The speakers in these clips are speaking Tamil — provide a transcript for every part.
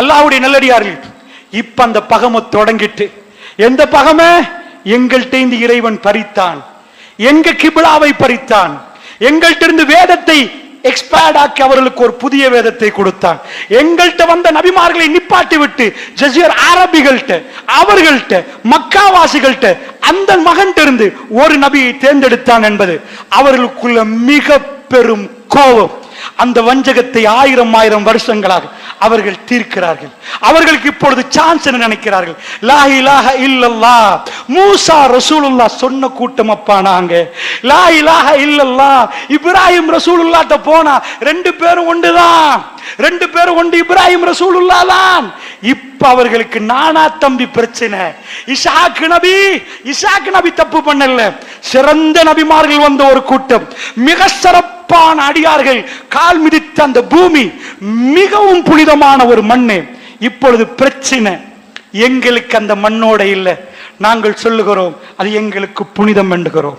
அல்லாஹ்வுடைய நல்லடியார்கள், இப்ப அந்த பகமை தொடங்கிட்டு, எந்த பகமை? எங்கள்கிட்ட இருந்து இறைவன் பறித்தான், எங்க கிபிலாவை பறித்தான், எங்கள்கிட்ட இருந்து வேதத்தை எக்ஸ்பேர்ட் ஆக்கி அவர்களுக்கு ஒரு புதிய வேதத்தை கொடுத்தான். எங்கள்கிட்ட வந்த நபிமார்களை நிப்பாட்டி விட்டு ஜஸீர் அரபிகள்கிட்ட, அவர்கள்ட்ட, மக்காவாசிகள்கிட்ட அந்த மகன் இருந்து ஒரு நபியை தேர்ந்தெடுத்தான் என்பது அவர்களுக்குள்ள மிக பெரும் கோபம். அந்த வஞ்சகத்தை 1000 வருஷங்களாக அவர்கள் தீர்க்கிறார்கள். அவர்களுக்கு இப்பொழுது சான்ஸ் என்ன நினைக்கிறார்கள்? லா இலாஹ இல்லல்லாஹ் மூசா ரசூலுல்லாஹ் சொன்ன கூட்டம் அப்பா நாங்க. லா இலாஹ இல்லல்லாஹ் இப்ராஹிம் ரசூலுல்லாஹ்ட்ட போனா 2 பேரும் ஒன்றுதான், 2 பேரும் ஒன்று, இப்ராஹிம் ரசூலுல்லாஹ் தான். இப்ப அவர்களுக்கு நானா தம்பி பிரச்சனை. இஸ்ஹாக் நபி தப்பு பண்ணல, சிறந்த நபிமார்கள் வந்த ஒரு கூட்டம், மிக சிறப்பான அடியார்கள் கால் மிதித்த அந்த பூமி மிகவும் புனிதமான ஒரு மண்ணு. இப்பொழுது பிரச்சனை எங்களுக்கு அந்த மண்ணோட இல்லை. நாங்கள் சொல்லுகிறோம் அது எங்களுக்கு புனிதம் என்கிறோம்.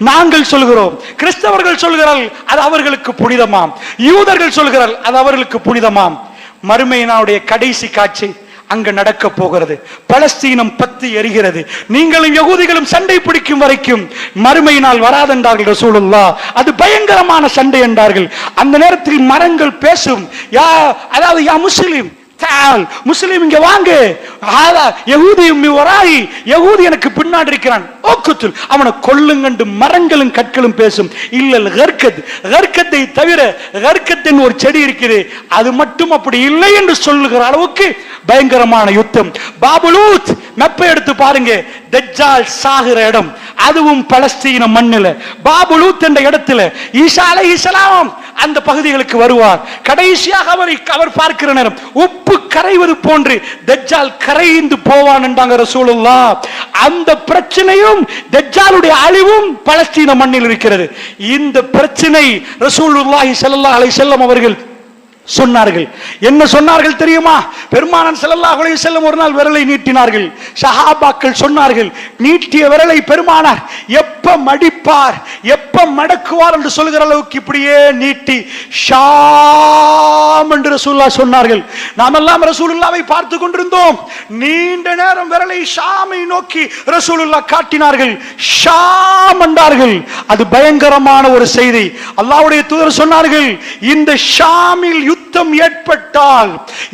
நாங்கள் சொல்கிறோம், கிறிஸ்தவர்கள் சொல்கிறார்கள் அது அவர்களுக்கு புனிதமாம், யூதர்கள் சொல்கிறார்கள் அது அவர்களுக்கு புனிதமாம். மறுமையினுடைய கடைசி காட்சி அங்க நடக்க போகிறது. பலஸ்தீனம் பத்தி எரிகிறது. நீங்களும் யகூதிகளும் சண்டை பிடிக்கும் வரைக்கும் மறுமை நாள் வராதென்றார்கள் ரசூலுல்லாஹ். அது பயங்கரமான சண்டை என்றார்கள். அந்த நேரத்தில் மரங்கள் பேசும், அதாவது யா முஸ்லிம் முஸ்லிம் இங்க வாங்க, யகூதி எனக்கு பின்னாடி இருக்கிறான், அவனை கொல்லுங்க மரங்களும் கற்களும் பேசும். இல்ல கர்க்கத்தை தவிர கர்க்கத்தின் ஒரு செடி இருக்குது, அது மட்டும் அப்படி இல்லை என்று சொல்லுகிற அளவுக்கு பயங்கரமான யுத்தம். பாபுலூத் மெப்பை எடுத்து பாருங்க, தஜ்ஜால் சாகிற இடம் அதுவும் பலஸ்தீன மண்ணில். பாபுலூத் என்ற இடத்துல ஈசா அலைஹிஸ்ஸலாம் அந்த பகுதிகளுக்கு வருவார். கடைசியாக அவர் பார்க்கிற நேரம் உப்பு கரைவது போன்று தஜ்ஜால் கரைந்து போவான் என்றாங்க ரசூலுல்லாஹ். அந்த பிரச்சனையும் தஜ்ஜாலுடைய அழிவும் பலஸ்தீன மண்ணில் இருக்கிறது. இந்த பிரச்சனை ரசூலுல்லாஹி ஸல்லல்லாஹு அலைஹி வஸல்லம் அவர்கள் சொன்னார்கள். என்ன சொன்னார்கள் தெரியுமா? பெருமானார் ஸல்லல்லாஹு அலைஹி வஸல்லம் ஒரு நாள் விரலை நீட்டினார்கள். சஹாபாக்கள் சொன்னார்கள், நீட்டிய விரலை பெருமானார் எப்ப மடிப்பார், எப்ப மடக்குவார் என்று சொல்கிற அளவுக்கு இப்படியே நீட்டி ஷாம் என்று ரசூலுல்லாஹ் சொன்னார்கள். நாமெல்லாம் ரசூலுல்லாஹ்வை பார்த்து கொண்டிருந்தோம். நீண்ட நேரம் விரலை ஷாமை நோக்கி ரசூலுல்லாஹ் காட்டினார்கள், ஷாம் என்றார்கள். அது பயங்கரமான ஒரு செய்தி. அல்லாஹ்வுடைய தூதர் சொன்னார்கள், இந்த ஷாமில் யுத்தம் ஏற்பட்டால்,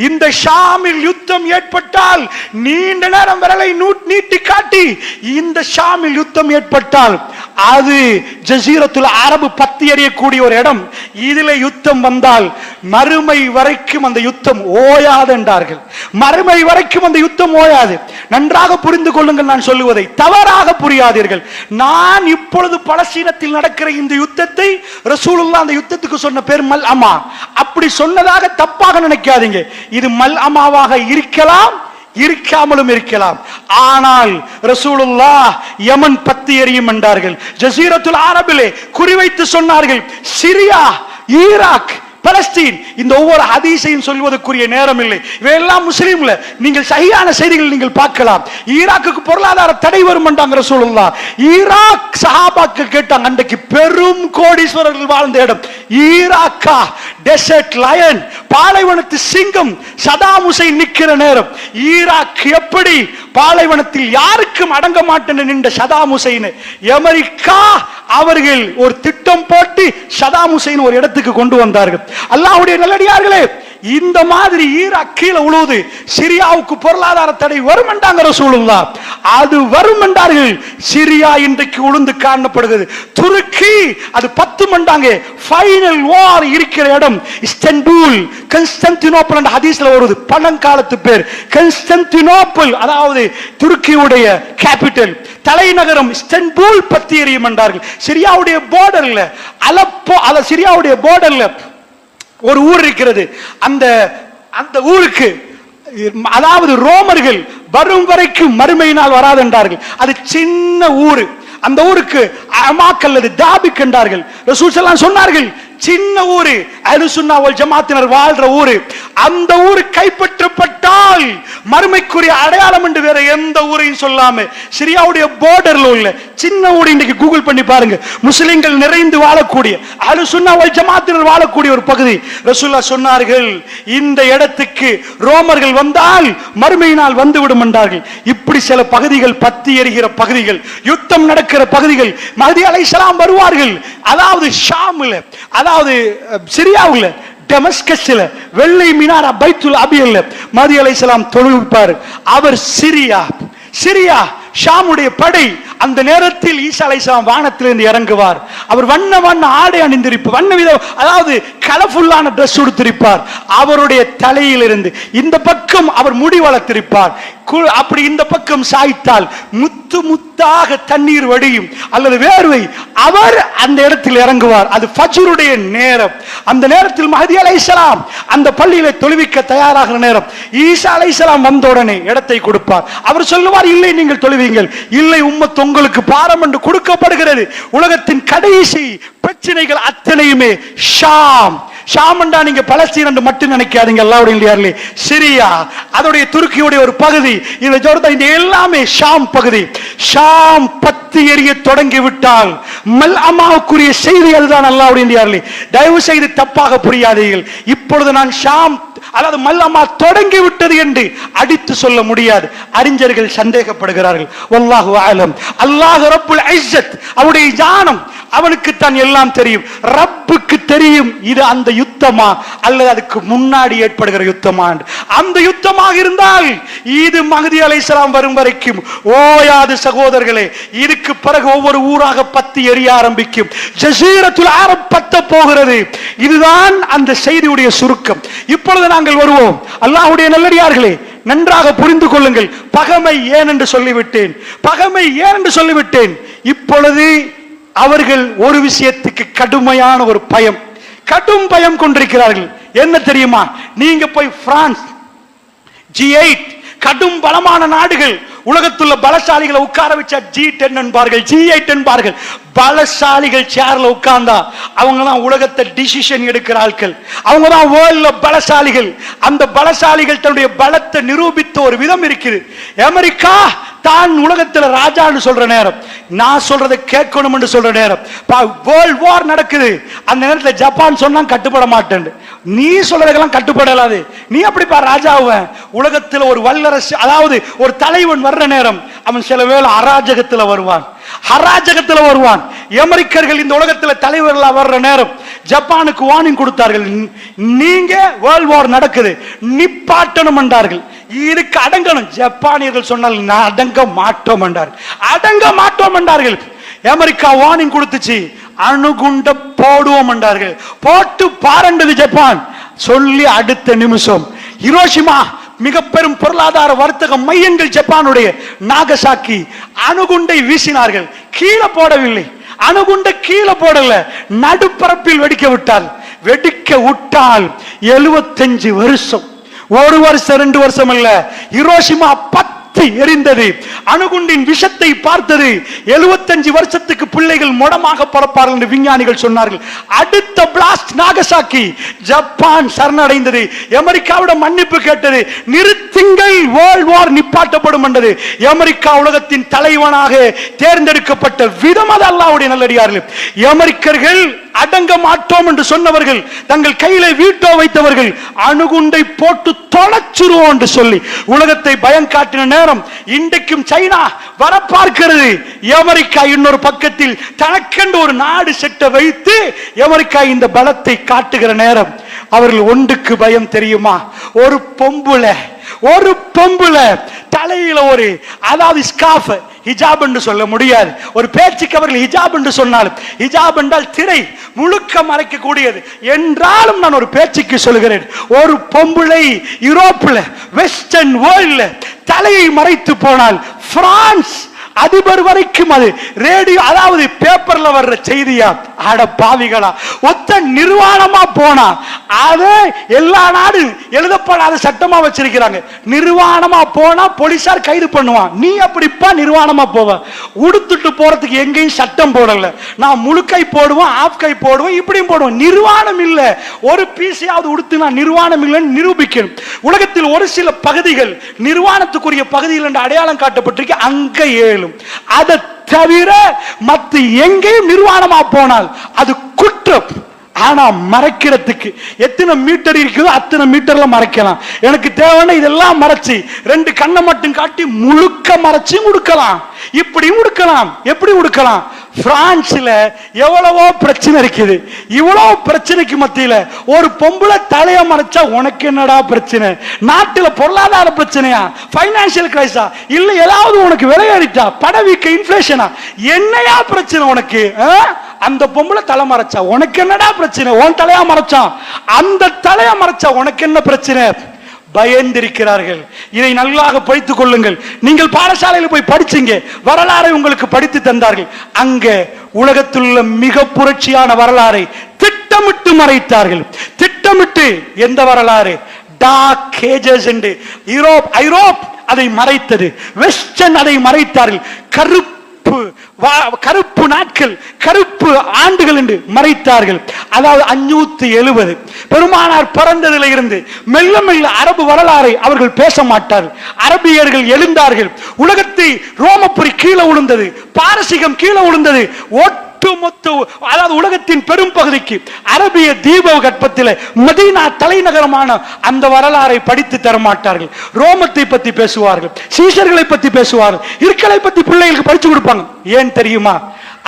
இந்த ஷாமில் யுத்தம் ஏற்பட்டால், நீண்ட நேரம் விரலை நீட்டி காட்டி இந்த ஷாமில் யுத்தம் ஏற்பட்டால் அது ஜஸீரத்துல் அரபு பத்தி எறியக்கூடிய ஒரு இடம். இதில் யுத்தம் வந்தால் மறுமை வரைக்கும் அந்த யுத்தம் ஓயாது என்றார்கள். மறுமை வரைக்கும் அந்த யுத்தம் ஓயாது. நன்றாக புரிந்து கொள்ளுங்கள், நான் சொல்லுவதை தவறாக புரியாதீர்கள். நான் இப்பொழுது பலஸ்தீனத்தில் நடக்கிற இந்த யுத்தத்தை ரசூலுல்லாஹ் அந்த யுத்தத்துக்கு சொன்ன பேர் மல் அமா. அப்படி சொன்னதாக தப்பாக நினைக்காதீங்க. இது மல் அமாவாக இருக்கலாம், இருக்காமலும் இருக்கலாம். ஆனால் ரசூலுல்லாஹ் யமன் பத்தி எரியும் என்றார்கள். ஜஸீரத்துல் அரபிலே குறிவைத்து சொன்னார்கள். சிரியா, ஈராக், பலஸ்தீன், இந்த ஒவ்வொரு ஹதீஸையும் சொல்வதற்குரிய நேரம் இல்லை. இவையெல்லாம் முஸ்லீம்ல நீங்கள் சஹீஹான செய்திகள் நீங்கள் பார்க்கலாம். ஈராக்குக்கு பொருளாதார தடை வரும் என்றாங்க ரசூலுல்லாஹ். ஈராக் சஹாபாக்கள் கேட்டாங்க, அன்றைக்கு பெரும் கோடீஸ்வரர்கள் வாழ்ந்த இடம் ஈராக்கா? டெசர்ட் லயன், பாலைவனத்து சிங்கம் சதாம் ஹுசைன் நிற்கிற நேரம். ஈராக் எப்படி பாலைவனத்தில் யாருக்கும் அடங்க மாட்டேன் நின்ற சதாம் ஹுசைன், அமெரிக்கா அவர்கள் ஒரு திட்டம் போட்டு சதாம் ஹுசைன் ஒரு இடத்துக்கு கொண்டு வந்தார்கள். அல்லாஹ்வுடைய நல்லடியார்களே, இந்த மாதிரி ஈராக் கீழே உழுவுது. சிரியாவுக்கு பொருளாதார தடை வரும் என்றாங்க ரசூலுல்லாஹ். அது வரும் என்றார்கள். சிரியா இன்றைக்கு உளுந்து காணப்படுகிறது. துருக்கி அது 10 மண்டாங்க. ஃபைனல் வார் இருக்கிற இடம் இஸ்தான்புல், கான்ஸ்டான்டினோப்பிள் என்ற ஹதீஸ்ல வருது. பழங்காலத்து பேர் கான்ஸ்டான்டினோப்பிள், அதாவது துருக்கியுடைய கேபிட்டல், தலைநகரம் இஸ்தான்புல் பத்தி எரியும் என்றார்கள். சிரியாவுடைய பார்டர்ல அலப்போ, சிரியாவுடைய பார்டர்ல ஒரு ஊர் இருக்கிறது. அந்த ஊருக்கு, அதாவது ரோமர்கள் வரும் வரைக்கும் மறுமையினால் வராது என்றார்கள். அது சின்ன ஊரு. அந்த ஊருக்கு அமாக் அல்லது தாபிக் என்றார்கள். ரசூல் ஸல்லல்லாஹு அலைஹி வஸல்லம் சொன்னார்கள், சின்ன ஊரு, அஹ்லுஸ் சுன்னah வல் ஜமாஅத்தினர் வாழ்ற ஊரு. அந்த ஊரு கைப்பற்றப்பட்டால் மறுமைக்குரிய அடையாளம் என்று வேற எந்த ஊரையும் சொல்லாம சிரியாவுடைய பார்டர்ல உள்ள சின்ன ஊர், இன்னைக்கு கூகுள் பண்ணி பாருங்க, முஸ்லிம்கள் நிறைந்து வாழக்கூடிய அஹ்லு சுன்னா வல் ஜமாத்தினர் வாழக்கூடிய ஒரு பகுதி. ரசூலுல்லாஹ் சொன்னார்கள், இந்த இடத்துக்கு ரோமர்கள் வந்தால் மறுமையினால் வந்துவிடும் என்றார்கள். இப்படி சில பகுதிகள் பத்தி எரிகிற பகுதிகள், யுத்தம் நடக்கிற பகுதிகள், மஹ்தி அலைஹிஸ்ஸலாம் வருவார்கள். அதாவது ஷாம்ல, அதாவது சிரியாவுல, டெமஸ்கஸ்ல, வெள்ளை மினாரா பைத்துல் அபியல்ல மஹ்தி அலைஹிஸ்ஸலாம் தொழுவிப்பார். அவர் சிரியா ஷாமுடைய படை. அந்த நேரத்தில் ஈசா அலைஹிஸ்ஸலாம் வானத்திலிருந்து இறங்குவார். அவர் வண்ண வண்ண ஆடை அணிந்திருப்பார், வண்ண வித, அதாவது கலர்ஃபுல்லான ட்ரெஸ் உடுத்திருப்பார். அவருடைய தலையிலிருந்து இந்த பக்கம் அவர் முடி வளர்த்திருப்பார். அப்படி இந்த பக்கம் சாய்த்தால் முத்து முத்தாக தண்ணீர் வடியும் அல்லது வேர்வை. அவர் அந்த இடத்தில் இறங்குவார். அது ஃபஜ்ருடைய நேரம். அந்த நேரத்தில் மஹ்தி அலைஹிஸ்ஸலாம் அந்த பள்ளியிலே தொழுவிக்க தயாராகிற நேரம். ஈசா அலைஹிஸ்ஸலாம் வந்த உடனே இடத்தை கொடுப்பார். அவர் சொல்லுவார், இல்லை நீங்கள் தொழுவீங்கள், இல்லை உம்மத் உங்களுக்கு பாரம் என்று கொடுக்கப்படுகிறது. உலகத்தின் கடைசி பிரச்சனைகள் அத்தனையுமே ஷாம். ஷாம் என்றா நீங்க பலஸ்தீன் என்று மட்டும் நினைக்காதீங்க, அல்லாஹ்வுடைய சிரியா, அதோடைய துருக்கியுடைய ஒரு பகுதி, இந்த ஜோர்தான், இந்த எல்லாமே ஷாம் பகுதி. ஷாம் பத்தி எரிய தொடங்கி விட்டால் மல்அமாவுக்குரிய செய்தி அதுதான். அல்லாஹ்வுடைய தயவு செய்து தப்பாக புரியாதீர்கள். இப்பொழுது நான் ஷாம், அதாவது மல்அமா தொடங்கி விட்டது என்று அடித்து சொல்ல முடியாது. அறிஞர்கள் சந்தேகப்படுகிறார்கள். வல்லாஹு அலம். அல்லாஹ் ரப்புல் இஸ்ஸத், அவருடைய ஞானம், அவனுக்கு தான் எல்லாம் தெரியும். ரப்புக்கு தெரியும் இது அந்த யுத்தமா அல்லது அதுக்கு முன்னாடி ஏற்படுகிற யுத்தமா. அந்த யுத்தமாக இருந்தால் இது மஹ்தி அலைஹிஸ்ஸலாம் வரும் வரைக்கும் ஓயாது சகோதரர்களே. இதுக்கு பிறகு ஒவ்வொரு ஊராக பத்தி எரிய ஆரம்பிக்கும். ஜஸீரத்துல் அரப் பத்த போகிறது. இதுதான் அந்த செய்தியுடைய சுருக்கம். இப்பொழுது நாங்கள் வருவோம். அல்லாஹ்வுடைய நல்லடியார்களே, நன்றாக புரிந்து கொள்ளுங்கள். பகைமை ஏன் என்று சொல்லிவிட்டேன், பகைமை ஏன் என்று சொல்லிவிட்டேன். இப்பொழுது அவர்கள் ஒரு விஷயத்துக்கு கடுமையான ஒரு பயம், கடும் பயம் கொண்டிருக்கிறார்கள். என்ன தெரியுமா? நீங்க போய் பிரான்ஸ், G8 கடும் பலமான நாடுகள், உலகத்துள்ள பலசாலிகளை உட்கார வச்சா G10 என்பார்கள், G8 என்பார்கள். பலசாலிகள் சேர்ல உட்கார்ந்தா அவங்க தான் உலகத்தை டிசிஷன் எடுக்கிற ஆட்கள், அவங்க தான் வேர்ல்ட்ல பலசாலிகள். அந்த பலசாலிகள் தன்னுடைய பலத்தை நிரூபித்த ஒரு விதம் இருக்குது. அமெரிக்கா தான் உலகத்துல ராஜான்னு சொல்ற நேரம், நான் சொல்றதை கேட்கணும் என்று சொல்ற நேரம், வேர்ல்ட் வார் நடக்குது. அந்த நேரத்தில் ஜப்பான் சொன்னா கட்டுப்பட மாட்டேன், நீ சொல்றதுக்கெல்லாம் கட்டுப்படலாது, நீ அப்படிப்பா ராஜாவுவன். உலகத்துல ஒரு வல்லரசு, அதாவது ஒரு தலைவன் வர்ற நேரம் அவன் சில வேளை அராஜகத்துல வருவான், அராஜகத்துல வருவான். அமெரிக்கர்கள் இந்த உலகத்துல தலைவர்களா வர்ற நேரம் ஜப்பானுக்கு வார்னிங் கொடுத்தார்கள், நீங்க வேர்ல்ட் வார் நடக்குது, நிப்பாட்டணும் என்றார்கள். இதுக்கு அடங்கணும். ஜப்பானியர்கள் சொன்னால் நான் அடங்க மாட்டோம் என்றார்கள், அடங்க மாட்டோம் என்றார்கள். அமெரிக்கா வார்னிங் கொடுத்துச்சு, அணுகுண்ட போடுவோம் என்றார்கள். போட்டு பாருண்டது ஜப்பான். சொல்லி அடுத்த நிமிஷம் ஹிரோஷிமா, மிக பெரும் பொருளாதார வர்த்தக மையங்கள் ஜப்பானுடைய நாகசாக்கி, அணுகுண்டை வீசினார்கள். கீழே போடவில்லை, அணுகுண்டை கீழே போடல, நடுப்பரப்பில் வெடிக்க விட்டால். வெடிக்க விட்டால் 75 வருஷம், ஒரு வருஷம் 2 வருஷம் அல்ல, ஹிரோஷிமா எரிந்தது. அணுகுண்டின் விஷத்தை பார்த்தது. 75 வருஷத்துக்கு பிள்ளைகள் முடமாக பிறப்பார்கள் என்று விஞ்ஞானிகள் சொன்னார்கள். அடுத்த பிளாஸ்ட் நாகசாக்கி, ஜப்பான் சரணடைந்தது. அமெரிக்காவிடம் மன்னிப்பு கேட்டது, நிறுத்துங்கள், வேர்ல்ட் வார் நிப்பாட்டப்படும் என்றது. அமெரிக்கா உலகத்தின் தலைவனாக தேர்ந்தெடுக்கப்பட்ட விதம் அது. அல்லாஹ்வுடைய நல்லடியார்கள், அமெரிக்கர்கள் அடங்க மாட்டோம் என்று சொன்னவர்கள், தங்கள் கையில வீட்டோ வைத்தவர்கள், அணுகுண்டை போட்டு தொலைச்சிருவோம் என்று சொல்லி உலகத்தை பயம் காட்டின நேரம் இன்றைக்கும் சைனா வர பார்க்கிறது. அமெரிக்கா இன்னொரு பக்கத்தில் தனக்கென்று ஒரு நாடு செட்ட வைத்து அமெரிக்கா இந்த பலத்தை காட்டுகிற நேரம் அவர்கள் ஒன்றுக்கு பயம் தெரியுமா? ஒரு பொம்புல தலையில ஒரு, அதாவது ஸ்கார்ஃப், ஹிஜாப் என்று சொல்ல முடியாது, ஒரு பேச்சுக்கு அவர்கள் ஹிஜாப் என்று சொன்னாலும், ஹிஜாப் என்றால் திரை முழுக்க மறைக்கக்கூடியது என்றாலும் நான் ஒரு பேச்சுக்கு சொல்கிறேன். ஒரு பொம்பளை யூரோப்ல, வெஸ்டர்ன் வேர்ல்ட்ல தலையை மறைத்து போனால், பிரான்ஸ் அதிபர் வரைக்கும் அது ரேடியோ, அதாவது பேப்பர்ல வர்ற செய்தியா? அட பாவிகளா, ஒத்த நிர்வாணமா போனா அதை எல்லா நாடும் எழுதப்படாத சட்டமா வச்சிருக்கிறாங்க. நிர்வாணமா போனா போலீசார் கைது பண்ணுவான். நீ அப்படிப்பா நிர்வாணமா போவ? உடுத்துட்டு போறதுக்கு எங்கேயும் சட்டம் போடல. நான் முழுக்கை போடுவோம், ஆஃப் கை போடுவோம், இப்படியும் போடுவோம். நிர்வாணம் இல்ல. ஒரு பீஸையாவது உடுத்துனா நிர்வாணம் இல்லைன்னு நிரூபிக்கணும். உலகத்தில் ஒரு சில பகுதிகள் நிர்வாணத்துக்குரிய பகுதிகள் என்று அடையாளம் காட்டப்பட்டிருக்கு, அங்க ஏழும். அதை தவிர மற்ற எங்கேயும் நிர்வாணமா போனால் அது குற்றம். ஆனா மறைக்கிறதுக்கு எத்தனை மீட்டர் இருக்குதோ அத்தனை மீட்டர்ல மறைக்கலாம். எனக்கு தேவைன்னா இதெல்லாம் மறைச்சு 2 கண்ணை மட்டும் காட்டி முழுக்க மறைச்சு உடுக்கலாம். இப்படி உடுக்கலாம். எப்படி உடுக்கலாம்? பிரான்ஸ்ல எவ்வளவோ பிரச்சனை இருக்குது. இவ்வளவு பிரச்சனைக்கு மத்தியில ஒரு பொம்பளை தலைய மறைச்சா உனக்கு என்னடா பிரச்சனை? நாட்டுல பொருளாதார பிரச்சனையா? பைனான்சியல் கிரைஸா? இல்ல ஏதாவது உனக்கு விலையேறிட்டா? படவீக்க இன்ஃபிளேஷனா? என்னையா பிரச்சனை உனக்கு? அந்த பொம்பளை தலை மறைச்சா உனக்கு என்னடா பிரச்சனை? உன் தலையா மறைச்சான், அந்த தலையா மறைச்சா உனக்கு என்ன பிரச்சனை? பயந்திருக்கிறார்கள். இதை நல்லாக படித்துக் கொள்ளுங்கள். நீங்கள் பாடசாலையில் போய் படிச்சீங்க, வரலாறை உங்களுக்கு படித்து தந்தார்கள். அங்க உலகத்தில் உள்ள மிக புரட்சியான வரலாறை திட்டமிட்டு மறைத்தார்கள். திட்டமிட்டு. எந்த வரலாறு? டார்க் ஏஜஸ் என்று ஐரோப் அதை மறைத்தது, வெஸ்டர்ன் அதை மறைத்தார்கள். கருப்பு நாட்கள், கருப்பு ஆண்டுகள் என்று மறைத்தார்கள். அதாவது 570 பெருமானார் பிறந்ததில் இருந்து மெல்ல மெல்ல அரபு வரலாறை அவர்கள் பேச மாட்டார்கள். அரபியர்கள் எழுந்தார்கள். உலகத்தை ரோமபுரி கீழே விழுந்தது, பாரசீகம் கீழே விழுந்தது. ஒட்டுமொத்த, அதாவது உலகத்தின் பெரும் பகுதிக்கு அரபிய தீபகற்பத்தில் மதீனா தலைநகரமான அந்த வரலாறை படித்து தரமாட்டார்கள். ரோமத்தை பத்தி பேசுவார்கள், சீசர்களை பத்தி பேசுவார்கள், இருக்களை பத்தி பிள்ளைகளுக்கு படிச்சு கொடுப்பாங்க. ஏன் தெரியுமா?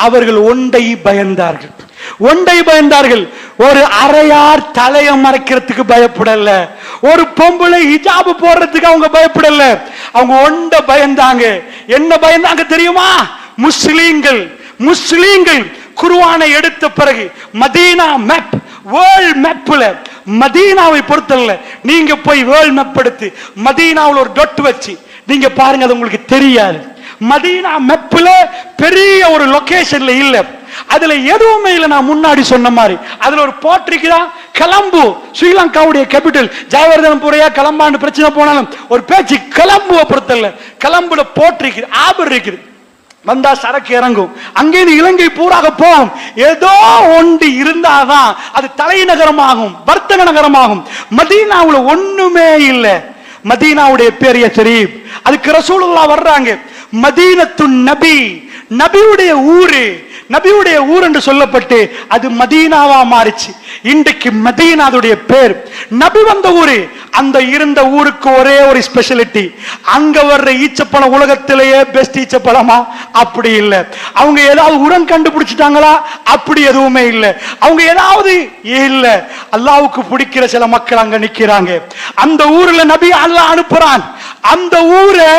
அவர்கள் ஒன்றை பயந்தார்கள். ஒன்றை பயந்தார்கள். ஒரு அரையார் தலையை மறைக்கிறதுக்கு பயப்படல. ஒரு பொம்பளை ஹிஜாபு போடுறதுக்கு அவங்க பயப்படல. அவங்க ஒன்றை பயந்தாங்க. என்ன பயந்தாங்க தெரியுமா? முஸ்லிம்கள் குர்ஆனை எடுத்த பிறகு மதீனா மேப், வேர்ல்ட் மேப்ல மதீனாவை பொறுத்தல, நீங்க போய் வேர்ல்ட் மேப் எடுத்து மதீனாவில் ஒரு டொட் வச்சு நீங்க பாருங்க, அது உங்களுக்கு தெரியாது. மதீனா மேப்ல பெரிய ஒரு லொகேஷன்ல இல்ல, அதுல எதுவுமே இல்ல. நான் முன்னாடி சொன்ன மாதிரி அதுல ஒரு போட்டிருக்குதான், கொலம்போ, ஸ்ரீலங்காவுடைய கேபிட்டல். ஜெயவர்தனபுரையா கொலம்பான்னு பிரச்சனை போனாலும் ஒரு பேச்சு கொலம்போவை பொறுத்தல. கொலம்புல போட்டிருக்கு, ஆபர் இருக்குது. வந்தா சரக்கு இறங்கும். அங்கே இலங்கை பூராக போகும். ஏதோ ஒன்று இருந்தாதான் அது தலைநகரமாகும், வர்த்தக நகரமாகும். மதீனாவுல ஒண்ணுமே இல்லை. மதீனாவுடைய பேர் யஸ்ரீப். அதுக்கு ரசூலுல்லாஹ் வர்றாங்க. மதீனத்து நபி, நபியுடைய ஊரு, நபியுடைய ஊர் என்று சொல்லப்பட்டு அது மதீனாவா மாறிச்சு. இன்றைக்கு மதீனாவுடைய பேர். நபி வந்த ஊரு. அந்த இருந்த ஊருக்கு ஒரே ஒரு ஸ்பெஷாலிட்டி, அங்க வர்ற ஈச்சப்பழம் உலகத்திலேயே பெஸ்ட் ஈச்சப்பழமா? அப்படி இல்லை. அவங்க ஏதாவது உரம் கண்டுபிடிச்சிட்டாங்களா? அப்படி எதுவுமே இல்லை. அவங்க ஏதாவது இல்ல. அல்லாஹ்வுக்கு பிடிக்கிற சில மக்கள் அங்க நிக்கிறாங்க. அந்த ஊர்ல நபி அல்லாஹ் அனுப்புறான். அந்த ஊரை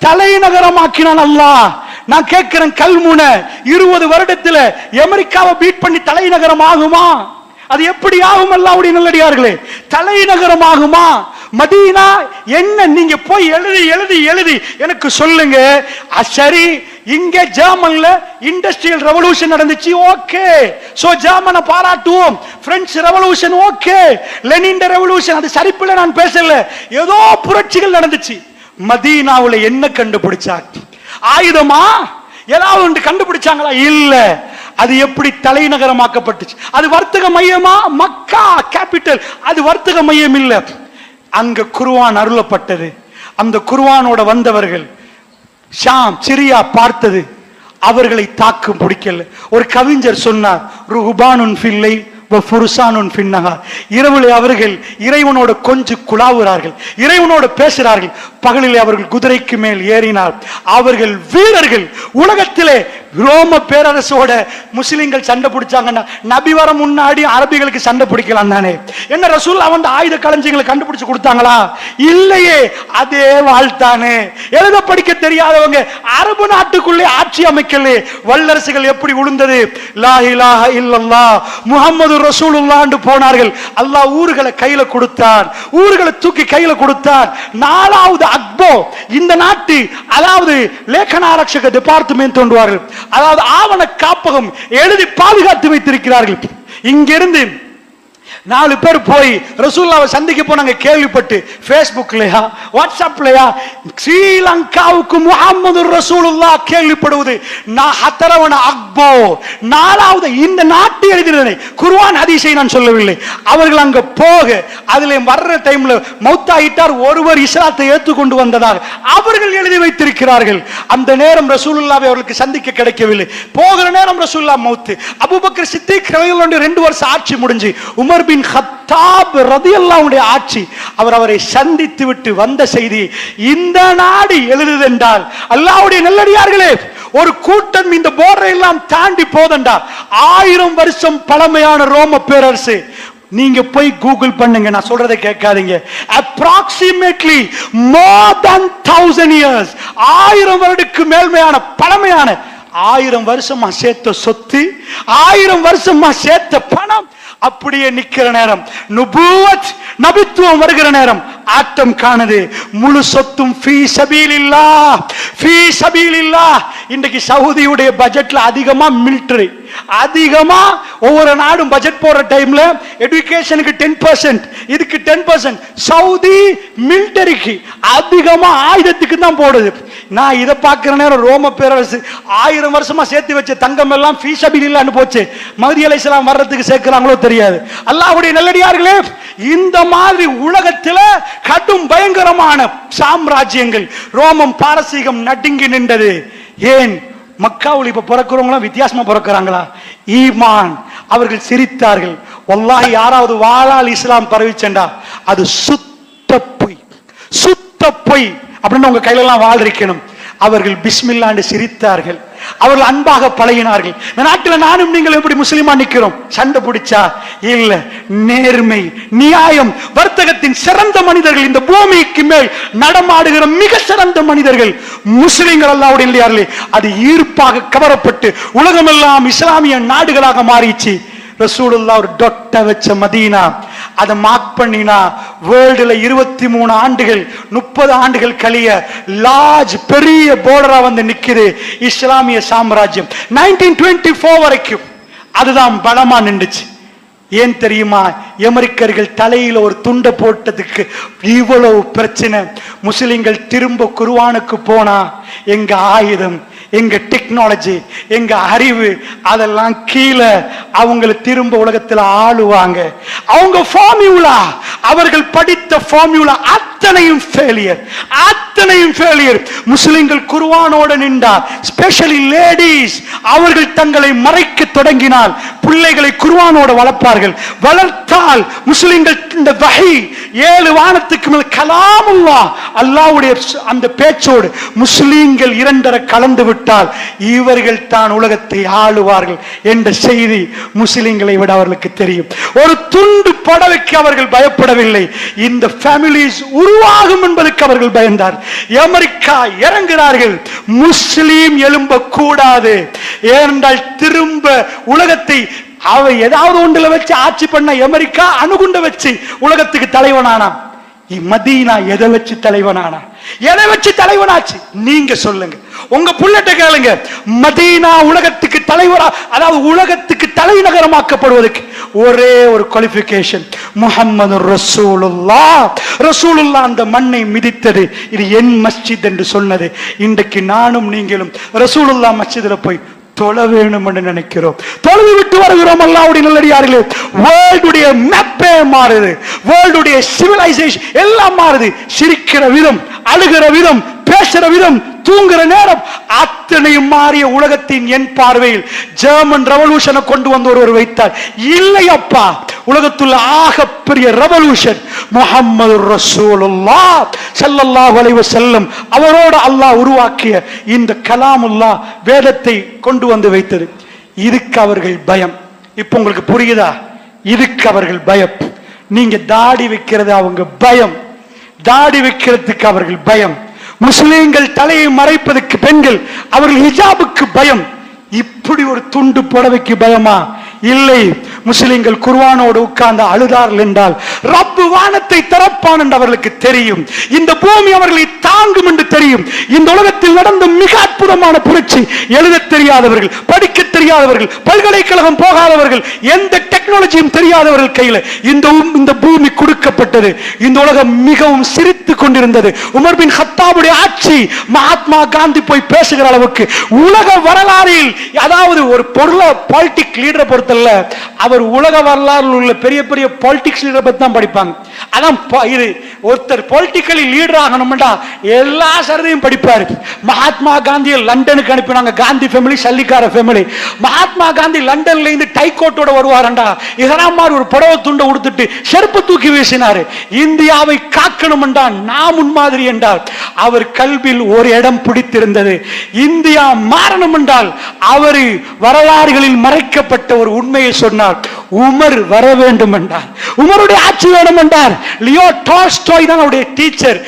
தலைநகரமாக்கினான் அல்லாஹ். நான் கேட்கிறேன், கல்முனை 20 வருடத்துல அமெரிக்காவை பீட் பண்ணி தலைநகரம் ஆகுமா? அது எப்படி ஆகும்? அல்லாஹ்வுடைய நல்லடியார்களே, தலைநகரம் ஆகுமா? மதீனா என்ன? நீங்க போய் எழுதி எழுதி எழுதி எனக்கு சொல்லுங்க. சரி, இங்க ஜெர்மன்ல இண்டஸ்ட்ரியல் ரெவல்யூஷன் நடந்துச்சு, ஓகே, சோ ஜெர்மனை பாராட்டுவோம். French revolution okay, Lenin revolution, அது சரிப்பில்லை, நான் பேசல. ஏதோ புரட்சிகள் நடந்துச்சு. மதீனாவுல என்ன கண்டுபிடிச்சாங்க? ஆயுதமா? ஏதாவது ஒன்று கண்டுபிடிச்சாங்களா? இல்ல. அது எப்படி தலைநகரமாக்கப்பட்டுச்சு? அது வர்த்தக மையமா? மக்கா கேபிட்டல், அது வர்த்தக மையம் இல்ல. அங்க குர்ஆன் அருளப்பட்டது. அந்த குர்ஆனோட வந்தவர்கள் ஷாம், சிரியா பார்த்தது, அவர்களை தாக்கும் பிடிக்கல. ஒரு கவிஞர் சொன்னார், ருஹ்பானுன் ஃபில்லை இரவிலே அவர்கள் இறைவனோடு கொஞ்சம் குழாவுறார்கள், இறைவனோடு பேசுகிறார்கள். பகலிலே அவர்கள் குதிரைக்கு மேல் ஏறினார். அவர்கள் வீரர்கள். உலகத்திலே ரோம பேரரசோட முஸ்லிம்கள் சண்டை பிடிச்சாங்கன்னா நபி வர முன்னாடி அரபிகளுக்கு சண்டை பிடிக்கலாம் தானே? என்ன ரசூலுல்லாஹ் வந்து ஆயுத களஞ்சியங்களை கண்டுபிடிச்சு கொடுத்தாங்களா? இல்லையே. அதே வாழ்த்தானே. எழுத படிக்க தெரியாதவங்க அரபு நாட்டுக்குள்ளே ஆட்சி அமைக்கல. வல்லரசுகள் எப்படி உளுந்தது? லா இலாஹ இல்லல்லாஹ் முஹம்மது ரசூலுல்லாஹ் போனார்கள். அல்லாஹ் ஊர்களை கையில கொடுத்தான், ஊர்களை தூக்கி கையில கொடுத்தான். நாலாவது அக்போ இந்த நாட்டு அதாவது லேಖனாரட்சக டிபார்ட்மெண்ட் தோன்றுவார்கள், அதாவது ஆவண காப்பகம் எழுதி பாதுகாத்து வைத்திருக்கிறார்கள். இங்கிருந்து 4 பேர் போய் ரசூலுல்லாஹ்வை சந்திக்க போனாங்க. கேள்விப்பட்டு ஃபேஸ்புக்லயா வாட்ஸ்அப்லயா ஸ்ரீலங்காவுக்கு முஹம்மது ரசூலுல்லாஹ் கேள்விப்படுவது ஹத்தரவன அக்போ நாலாவது இந்த நாட்டு எழுதினதை குர்ஆன் ஹதீஸை நான் சொல்லவில்லை. அவர்கள் அங்க போக அதிலே வர்ற டைம்ல மௌத்தாயிட்டார் ஒருவர் இஸ்லாத்தை ஏற்றுக்கொண்டு வந்ததாக அவர்கள் எழுதி வைத்திருக்கிறார்கள். அந்த நேரம் ரசூலுல்லாஹ்வை அவர்களுக்கு சந்திக்க கிடைக்கவில்லை. போகிற நேரம் ரசூலுல்லாஹ் மௌத். அபூபக்கர் சித்திக் ரலியல்லாஹு அன்ஹு 2 வருஷம் ஆட்சி முடிஞ்சு உமர் பின் கத்தாப் ரலியல்லாஹு அன்ஹு ஆட்சி அவரை சந்தித்து விட்டு வந்த செய்தி இந்த நாடு எழுதுதென்றால் அல்லாஹ்வுடைய நல்லடியார்களே, ஒரு கூட்டம் இந்த போர்டரை எல்லாம் தாண்டி போதண்டா 1000 வருஷம் பழமையான ரோம பேரரசு. நீங்க போய் கூகுள் பண்ணுங்க, நான் சொல்றதை கேட்காதீங்க. approximately more than 1000 years 1000 வருடத்துக்கு மேல்மையான பழமையான 1000 வருஷமா சேர்த்த சொத்து, 1000 வருஷமா சேர்த்த பணம் அப்படியே நிக்கிற நேரம், நுபுவத் நபித்துவம் வருகிற நேரம் ஆட்டம் காணுது. முழு சொத்தும் ஃபீ சபீலில்லாஹ், ஃபீ சபீலில்லாஹ். இன்றைக்கு சவுதியுடைய பட்ஜெட்ல அதிகமா மிலிட்டரி, அதிகமா ஒவ்வொரு நாடும் பட்ஜெட் போடுற டைம்ல எஜுகேஷனுக்கு 10%, இதுக்கு 10%. சவுதி மிலிட்டரிக்கு அதிகமா ஆயுதத்துக்கு தான் போடுது. நான் இதை பார்க்கிற நேரம் ரோம பேரரசு 1000 வருஷமா சேர்த்து வச்ச தங்கம் எல்லாம் ஃபீ சபீலில்லாஹ்னு போச்சு. மஹ்தி அலைஹிஸ்ஸலாம் வர்றதுக்கு சேர்க்கிறாங்களோ தெரியாது. அல்லாஹ்வுடைய நல்லடியார்களே, இந்த மாதிரி உலகத்தில் கடும் பயங்கரமான சாம்ராஜ்யங்கள் ரோமம் பாரசீகம் நடுங்கி நின்றது. ஏன் மக்காவுல இப்ப பிறக்கிறவங்க வித்தியாசமா பிறக்கிறாங்களா? ஈமான். அவர்கள் சிரித்தார்கள். வல்லாஹி யாராவது வாளால் இஸ்லாம் பரவிச்சண்டா அது சுத்த பொய், சுத்த பொய் அப்படின்னு உங்க கையில எல்லாம் வாழ் இருக்கணும். அவர்கள் பிஸ்மில்லான்னு சிரித்தார்கள். அவர்கள் அன்பாக பழகினார்கள். இந்த நாட்டில் நானும் நீங்கள் எப்படி முஸ்லிமா நிக்கிறோம்? சண்டை பிடிச்சா இல்ல, நேர்மை நியாயம். வர்த்தகத்தின் சிறந்த மனிதர்கள் இந்த பூமிக்கு மேல் நடமாடுகிற மிக சிறந்த மனிதர்கள் முஸ்லிம்கள். அல்லாஹ்வுடைய இல்லையார்களே, அது ஈர்ப்பாக கவரப்பட்டு உலகமெல்லாம் இஸ்லாமிய நாடுகளாக மாறிச்சு. ரசூலுல்லாஹ் ஒரு டொட்ட வச்ச மதீனா அதை மார்க் பண்ணினா வேர்ல்டுல 23 ஆண்டுகள் 30 ஆண்டுகள் கழிய லார்ஜ் பெரிய போர்டரா வந்து நிக்குது இஸ்லாமிய சாம்ராஜ்யம். 1924 வரைக்கும் அதுதான் பலமா நின்றுச்சு. ஏன் தெரியுமா? அமெரிக்கர்கள் தலையில ஒரு துண்டை போட்டதுக்கு இவ்வளவு பிரச்சனை. முஸ்லிம்கள் திரும்ப குர்ஆனுக்கு போனா எங்க ஆயுதம், எங்க டெக்னாலஜி, எங்க அறிவு அதெல்லாம் கீழே அவங்களை திரும்ப உலகத்தில் ஆளுவாங்க. அவங்க ஃபார்முலா, அவர்கள் படித்த ஃபார்முலா அத்தனையும் ஃபெயிலியர், அத்தனையும் ஃபெயிலியர். முஸ்லிம்கள் குர்ஆனோட நின்றார். ஸ்பெஷலி லேடிஸ், அவர்கள் தங்களை மறைக்க தொடங்கினால் பிள்ளைகளை குர்ஆனோட வளர்ப்பார்கள். வளர்த்தால் முஸ்லிம்கள் இந்த வஹி 7 வானத்துக்கு மேல் கலாமுல்லாஹ் அல்லாஹ்வுடைய அந்த பேச்சோடு முஸ்லிம்கள் 2 கலந்து விட்டால் இவர்கள் தான் உலகத்தை ஆளுவார்கள் என்ற செய்தி முஸ்லிம்களை விட அவர்களுக்கு தெரியும். ஒரு துண்டு படவைக்கு அவர்கள் பயப்படவில்லை. இந்த ஃபேமிலிஸ் உருவாகும் என்பதற்கு அவர்கள் பயந்தார். அமெரிக்கா இறங்குகிறார்கள். முஸ்லிம் எழும்ப கூடாது. ஏனென்றால் திரும்ப உலகத்தை அவ ஏதாவது ஒன்றுல வச்சு ஆட்சி பண்ண அமெரிக்கா அணுகுண்ட வச்சு உலகத்துக்கு தலைவனானா. மதீனா எதை வச்சு தலைவனானா? எதை வச்சு தலைவனாச்சு? நீங்க சொல்லுங்க. உங்க புள்ளட்ட கேளுங்க. மதீனா உலகத்துக்கு தலைவரா, அதாவது உலகத்துக்கு தலைநகரமாக்கப்படுவதற்கு ஒரே ஒரு குவாலிஃபிகேஷன், முஹம்மது ரசூலுல்லாஹ். ரசூலுல்லாஹ் அந்த மண்ணை மிதித்தது, இது என் மஸ்ஜித் என்று சொன்னது. இன்றைக்கு நானும் நீங்களும் ரசூலுல்லாஹ் மஸ்ஜிதில் போய் தொழ வேணும் என்று நினைக்கிறோம். தொழுது விட்டு வருகிறோம். அல்லாஹ்வுடைய நல்லடியார்களே, வேர்ல்டுடைய மேப்பே மாறுது. வேர்ல்டுடைய சிவிலைசேஷன் எல்லாம் மாறுது. சிரிக்கிற விதம், அழுகிற விதம், பேசுற விதம், தூங்குற நேரம் அத்தனையும் மாறிய உலகத்தின் என் பார்வையில் ஜெர்மன் ரெவல்யூஷனை கொண்டு வந்து ஒருவர் வைத்தார். இல்லையப்பா, உலகத்துள்ள ஆக பெரிய ரெவல்யூஷன் முஹம்மது ரசூலுல்லாஹ் ஸல்லல்லாஹு அலைஹி வஸல்லம் அவரோடு அல்லாஹ் உருவாக்கிய இந்த கலாமுல்லாஹ் வேதத்தை கொண்டு வந்து வைத்தது. இதுக்கு அவர்கள் பயம். இப்ப உங்களுக்கு புரியுதா? இதுக்கு அவர்கள் பயம். நீங்க தாடி வைக்கிறது அவங்க பயம், தாடி வைக்கிறதுக்கு அவர்கள் பயம். முஸ்லிம்கள் தலையை மறைப்பதற்கு பெண்கள் அவர்கள் ஹிஜாபுக்கு பயம். இப்படி ஒரு துண்டு புடவைக்கு பயமா? இல்லை. முஸ்லிம்கள் குர்ஆனோடு உட்கார்ந்து அழுதார்கள் என்றால் ரப்பு வானத்தை திறப்பான் என்று அவர்களுக்கு தெரியும். இந்த பூமி அவர்களை தாங்கும் என்று தெரியும். இந்த உலகத்தில் நடந்த மிக அற்புதமான புரட்சி எழுத தெரியாதவர்கள், படிக்க தெரியாதவர்கள், பல்கலைக்கழகம் போகாதவர்கள், எந்த டெக்னாலஜியும் தெரியாதவர்கள் கையில் இந்த பூமி கொடுக்கப்பட்டது. இந்த உலகம் மிகவும் சிரித்துக் கொண்டிருந்தது. உமர் பின் ஹத்தாபுடைய ஆட்சி மகாத்மா காந்தி போய் பேசுகிற அளவுக்கு உலக வரலாறில், அதாவது ஒரு பாலிடிக் லீடரை பொறுத்தல்ல, அவர் உலக வரலாறு உள்ள பெரிய பெரிய பாலிடிக்ஸ் லீடரை பத்தி தான் படிப்பாங்க. அதான் இது ஒருத்தர் பொலிட்டிக்கலி லீடர் ஆகணும்டா எல்லா சரதையும் படிப்பாரு. மகாத்மா காந்தியை லண்டனுக்கு அனுப்பினாங்க. காந்தி ஃபேமிலி சல்லிக்கார ஃபேமிலி. மகாத்மா காந்தி லண்டன்ல இருந்து டை கோட்டோட வருவாரண்டா, இதெல்லாம் மாதிரி ஒரு புடவை துண்டை உடுத்துட்டு செருப்பு தூக்கி வீசினாரு. இந்தியாவை காக்கணும் என்றால் நான் முன்மாதிரி என்றால் அவர் கல்வியில் ஒரு இடம் பிடித்திருந்தது. இந்தியா மாறணும் என்றால் அவர் வரலாறுகளில் மறைக்கப்பட்ட ஒரு உண்மையை சொன்னார். உமர் வர வேண்டும் என்றார், உமருடைய ஆட்சி வேணும் என்றார். லியோ டால்ஸ்டாய் தான் அவருடைய டீச்சர்.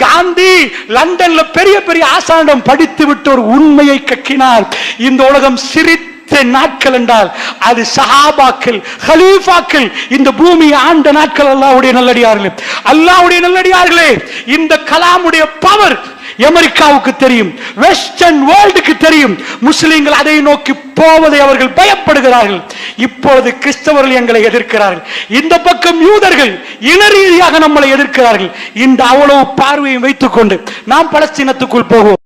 காந்தி லண்டன்ல பெரிய பெரிய ஆசானிடம் படித்து விட்டு ஒரு உண்மையை கக்கினார். இந்த உலகம் சிரித்த நாட்கள் என்றால் அது சஹாபாக்கள், கலீஃபாக்கள், இந்த பூமி ஆண்ட நாட்கள். அல்லாஹ்வுடைய நல்லடியார்களே, அல்லாஹ்வுடைய நல்லடியார்களே, இந்த கலாமுடைய பவர் அமெரிக்காவுக்கு தெரியும், வெஸ்டர்ன் வேர்ல்டுக்கு தெரியும். முஸ்லிம்கள் அதை நோக்கி போவதை அவர்கள் பயப்படுகிறார்கள். இப்பொழுது கிறிஸ்தவர்கள் எங்களை எதிர்க்கிறார்கள். இந்த பக்கம் யூதர்கள் இன ரீதியாக நம்மளை எதிர்க்கிறார்கள். இந்த அவ்வளவு பார்வையை வைத்துக் கொண்டு நாம் பலஸ்தீனத்துக்குள் போவோம்.